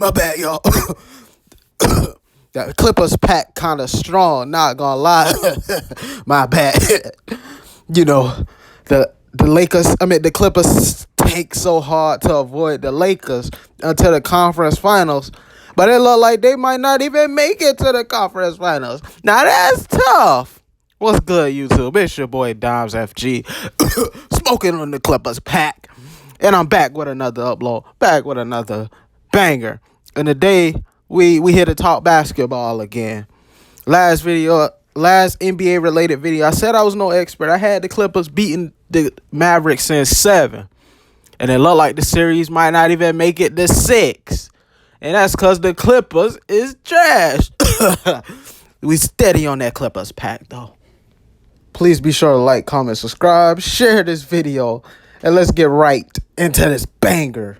My bad, y'all. That Clippers pack kind of strong, not gonna lie. My bad. You know, the Clippers tank so hard to avoid the Lakers until the conference finals. But it look like they might not even make it to the conference finals. Now that's tough. What's good, YouTube? It's your boy Dimes FG, smoking on the Clippers pack. And I'm back with another upload, back with another banger. And today, we here to talk basketball again. Last NBA related video, I said I was no expert. I had the Clippers beating the Mavericks in 7. And it looked like the series might not even make it to 6. And that's because the Clippers is trash. We steady on that Clippers pack, though. Please be sure to like, comment, subscribe, share this video, and let's get right into this banger.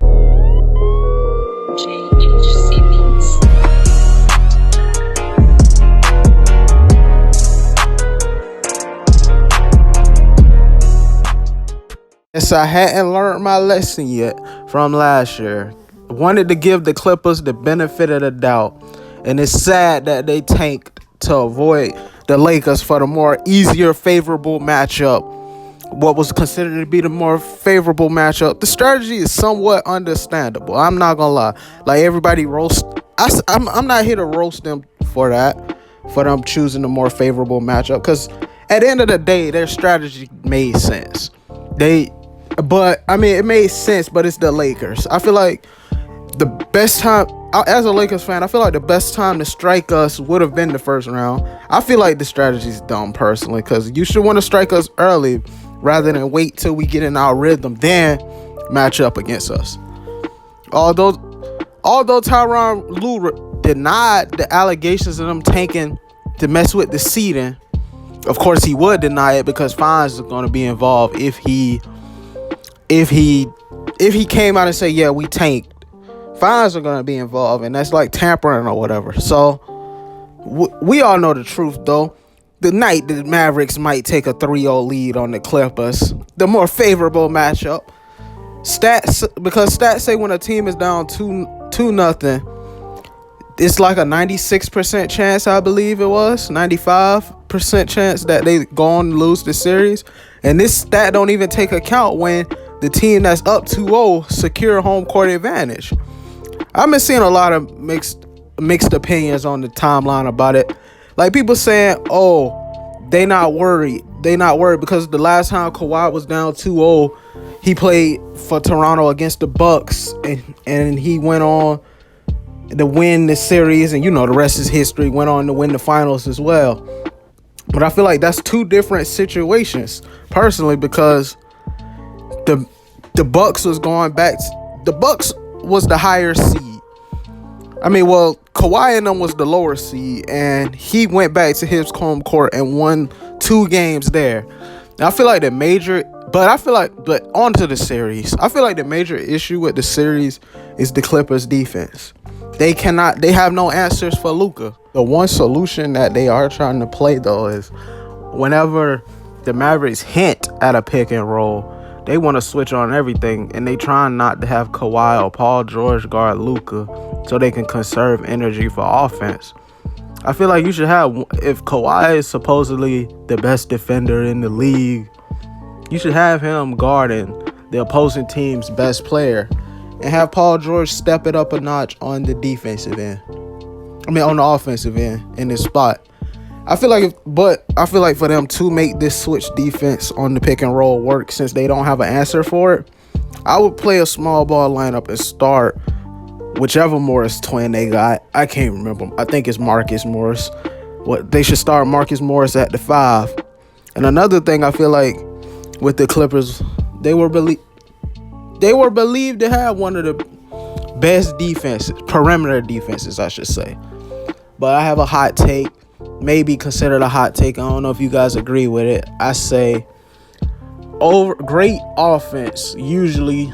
Yes, I hadn't learned my lesson yet from last year. Wanted to give the Clippers the benefit of the doubt, and it's sad that they tanked to avoid the Lakers for the more easier, favorable matchup. What was considered to be the more favorable matchup. The strategy is somewhat understandable. I'm not gonna lie. Like everybody roast, I'm not here to roast them for that, for them choosing the more favorable matchup. Because at the end of the day, their strategy made sense. It made sense. But it's the Lakers. I feel like the best time, as a Lakers fan, I feel like the best time to strike us would have been the first round. I feel like the strategy is dumb personally, because you should want to strike us early rather than wait till we get in our rhythm, then match up against us. Although Tyronn Lue denied the allegations of them tanking to mess with the seeding, of course he would deny it because fines are going to be involved if he came out and say, yeah, we tanked. Fines are going to be involved, and that's like tampering or whatever. So we all know the truth, though. The night the Mavericks might take a 3-0 lead on the Clippers, the more favorable matchup. Because stats say when a team is down 2-0, it's like a 96% chance, I believe it was, 95% chance that they go on to lose the series. And this stat don't even take account when the team that's up 2-0 secure home court advantage. I've been seeing a lot of mixed opinions on the timeline about it. Like people saying, oh, they not worried. They not worried because the last time Kawhi was down 2-0, he played for Toronto against the Bucks, and he went on to win the series, and you know the rest is history. Went on to win the finals as well. But I feel like that's two different situations, personally, because the Bucks was going back. The Bucks was the higher seed. Kawhi and them was the lower seed, and he went back to his home court and won 2 games there. I feel like but onto the series. I feel like the major issue with the series is the Clippers defense. They have no answers for Luka. The one solution that they are trying to play, though, is whenever the Mavericks hint at a pick and roll, they want to switch on everything, and they trying not to have Kawhi or Paul George guard Luka so they can conserve energy for offense. I feel like you should have, if Kawhi is supposedly the best defender in the league, you should have him guarding the opposing team's best player and have Paul George step it up a notch on the defensive end. On the offensive end in this spot. I feel like for them to make this switch defense on the pick and roll work, since they don't have an answer for it, I would play a small ball lineup and start whichever Morris twin they got. I can't remember. I think it's Marcus Morris. They should start Marcus Morris at the 5. And another thing I feel like with the Clippers, they were believed to have one of the best defenses, perimeter defenses, I should say. But I have a hot take. Maybe considered a hot take. I don't know if you guys agree with it. I say great offense usually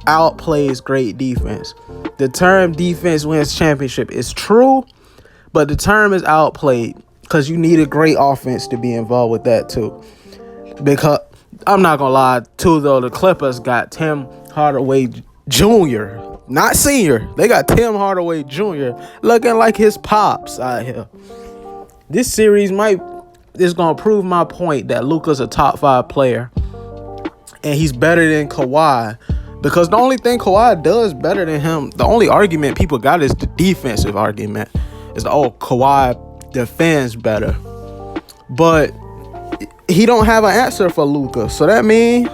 outplays great defense. The term defense wins championship is true, but the term is outplayed because you need a great offense to be involved with that too. Because I'm not gonna lie too, though, the Clippers got Tim Hardaway Jr. not senior. They got Tim Hardaway Jr. looking like his pops out here. This series is gonna prove my point that Luka's a top 5 player, and he's better than Kawhi. Because the only thing Kawhi does better than him, the only argument people got is the defensive argument. Is Kawhi defends better, but he don't have an answer for Luka. So that means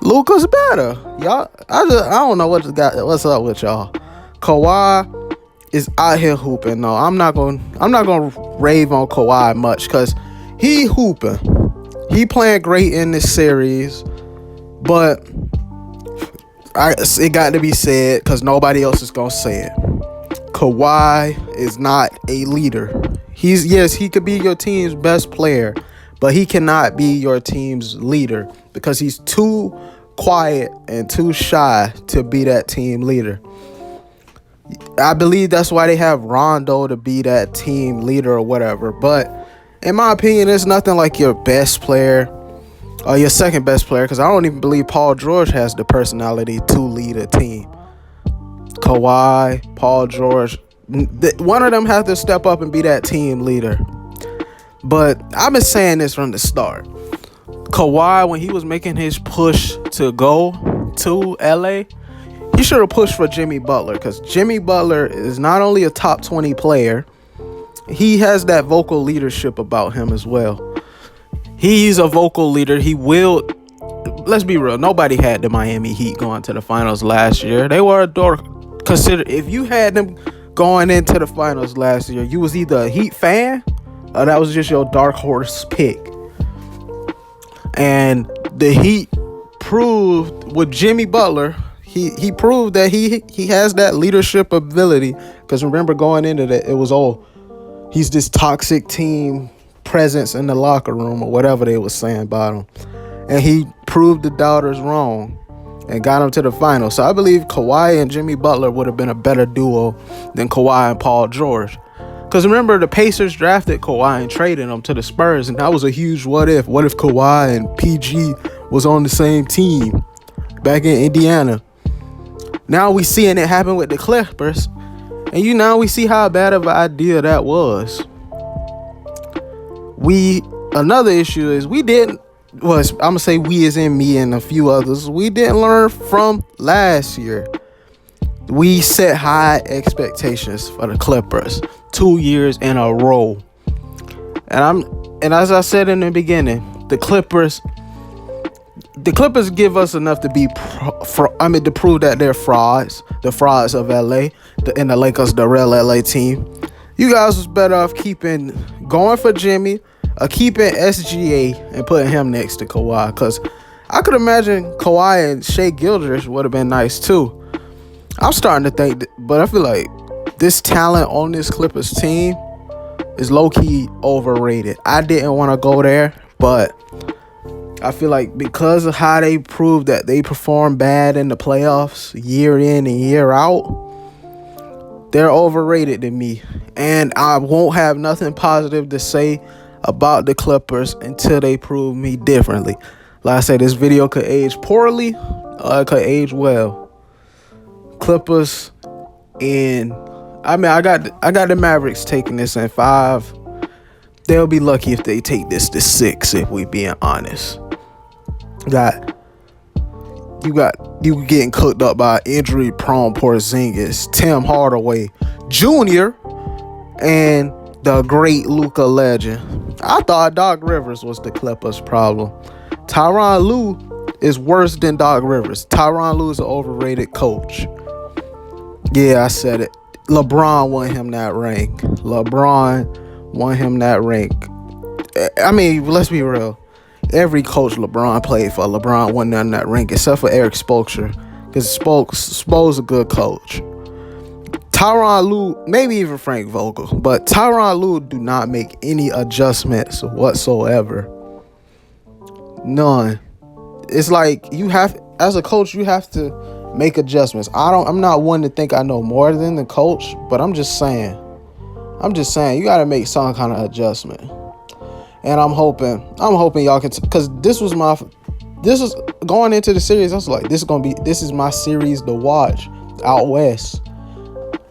Luka's better, y'all. I don't know what's up with y'all. Kawhi is out here hooping. No, I'm not gonna rave on Kawhi much because he hooping. He playing great in this series, but it got to be said because nobody else is gonna say it. Kawhi is not a leader. He could be your team's best player, but he cannot be your team's leader because he's too quiet and too shy to be that team leader. I believe that's why they have Rondo to be that team leader or whatever. But in my opinion, it's nothing like your best player or your second best player, because I don't even believe Paul George has the personality to lead a team. Kawhi, Paul George, one of them has to step up and be that team leader. But I've been saying this from the start. Kawhi, when he was making his push to go to LA, he should have pushed for Jimmy Butler, because Jimmy Butler is not only a top 20 player, he has that vocal leadership about him as well. He's a vocal leader. He will. Let's be real. Nobody had the Miami Heat going to the finals last year. They were considered. If you had them going into the finals last year, you was either a Heat fan or that was just your dark horse pick. And the Heat proved with Jimmy Butler. He proved that he has that leadership ability. Because remember, going into that, it was he's this toxic team presence in the locker room or whatever they was saying about him. And he proved the doubters wrong and got him to the finals. So I believe Kawhi and Jimmy Butler would have been a better duo than Kawhi and Paul George. Because remember, the Pacers drafted Kawhi and traded him to the Spurs, and that was a huge what if. What if Kawhi and PG was on the same team back in Indiana? Now we seeing it happen with the Clippers, and now we see how bad of an idea that was. Another issue is I'm gonna say we as in me and a few others, we didn't learn from last year. We set high expectations for the Clippers 2 years in a row. And as I said in the beginning, the Clippers give us enough to be to prove that they're frauds, the frauds of LA, and the Lakers, the real LA team. You guys was better off going for Jimmy, or keeping SGA and putting him next to Kawhi, because I could imagine Kawhi and Shai Gilgeous would have been nice too. I'm starting to think, but I feel like this talent on this Clippers team is low-key overrated. I didn't want to go there, but I feel like because of how they proved that they perform bad in the playoffs year in and year out, they're overrated to me. And I won't have nothing positive to say about the Clippers until they prove me differently. Like I said, this video could age poorly or it could age well. Clippers, and I got the Mavericks taking this in 5. They'll be lucky if they take this to 6, if we being honest. You getting cooked up by injury-prone Porzingis, Tim Hardaway Jr., and the great Luka legend. I thought Doc Rivers was the Clippers' problem. Tyronn Lue is worse than Doc Rivers. Tyronn Lue is an overrated coach. Yeah, I said it. LeBron won him that ring. I mean, let's be real. Every coach LeBron played for, LeBron won that ring, except for Eric Spoelstra, because Spo's a good coach. Tyronn Lue, maybe even Frank Vogel, but Tyronn Lue do not make any adjustments whatsoever. None. It's like as a coach, you have to make adjustments. I'm not one to think I know more than the coach, but I'm just saying you got to make some kind of adjustment. And I'm hoping y'all can, because this was this was going into the series. I was like, this is my series to watch out west.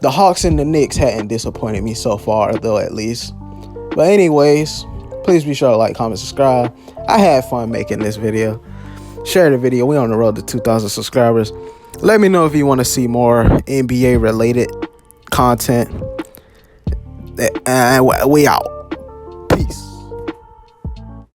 The Hawks and the Knicks hadn't disappointed me so far, though, at least. But anyways, please be sure to like, comment, subscribe. I had fun making this video. Share the video. We on the road to 2,000 subscribers. Let me know if you want to see more NBA related content. And we out.